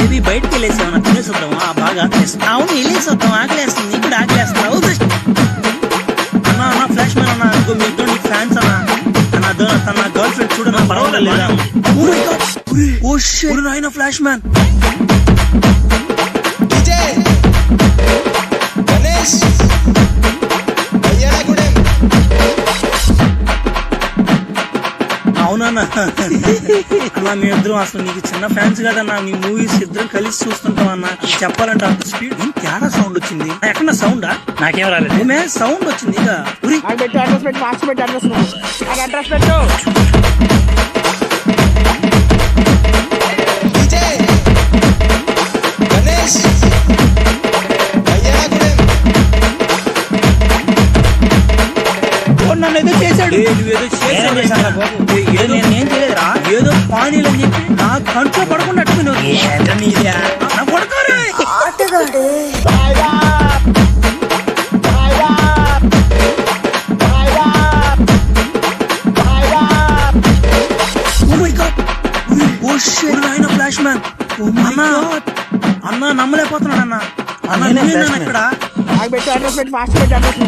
Baby బయటకు వెళ్ళేసామన్నా తినేసి వద్దామా? బాగా ఆకలేస్తుంది. అవును వెళ్ళేసి వద్దాం, ఆకలేస్తుంది. ఇప్పుడు ఆకలేస్తుంది. అన్నా అన్న ఫ్లాష్ మ్యాన్ అన్న, ఇంకో మీ ఇద్దరు నీకు ఫ్యాన్స్ అన్నా. తన గర్ల్ ఫ్రెండ్ చూడన్నా పర్వాలేదు. ఓ షిట్ నాయనా ఫ్లాష్ మ్యాన్. అవునన్నా అన్నా మేమిద్దరం అసలు నీకు చిన్న ఫ్యాన్స్ కదన్నా. నీ మూవీస్ ఇద్దరం కలిసి చూస్తుంటాం అన్న. చెప్పాలంటే అంత స్పీడ్ తేడా సౌండ్ వచ్చింది. ఎక్కడ సౌండా? నాకేం రాలేదు. సౌండ్ వచ్చింది. ఇక అడ్రస్ పెట్టు. నన్ను ఏదో చేశాడు. ఏదో నేనేం చేయలేదురా. ఏదో పానీలు అని చెప్పి నా కంట్లో పడకుండా ఫ్లాష్ మ్యాన్ అన్నా నమ్మలేకపోతున్నాడు అన్న. అన్న ఇక్కడ అడ్రస్ పెట్టి ఫాస్ట్ పెట్టి అడ్రస్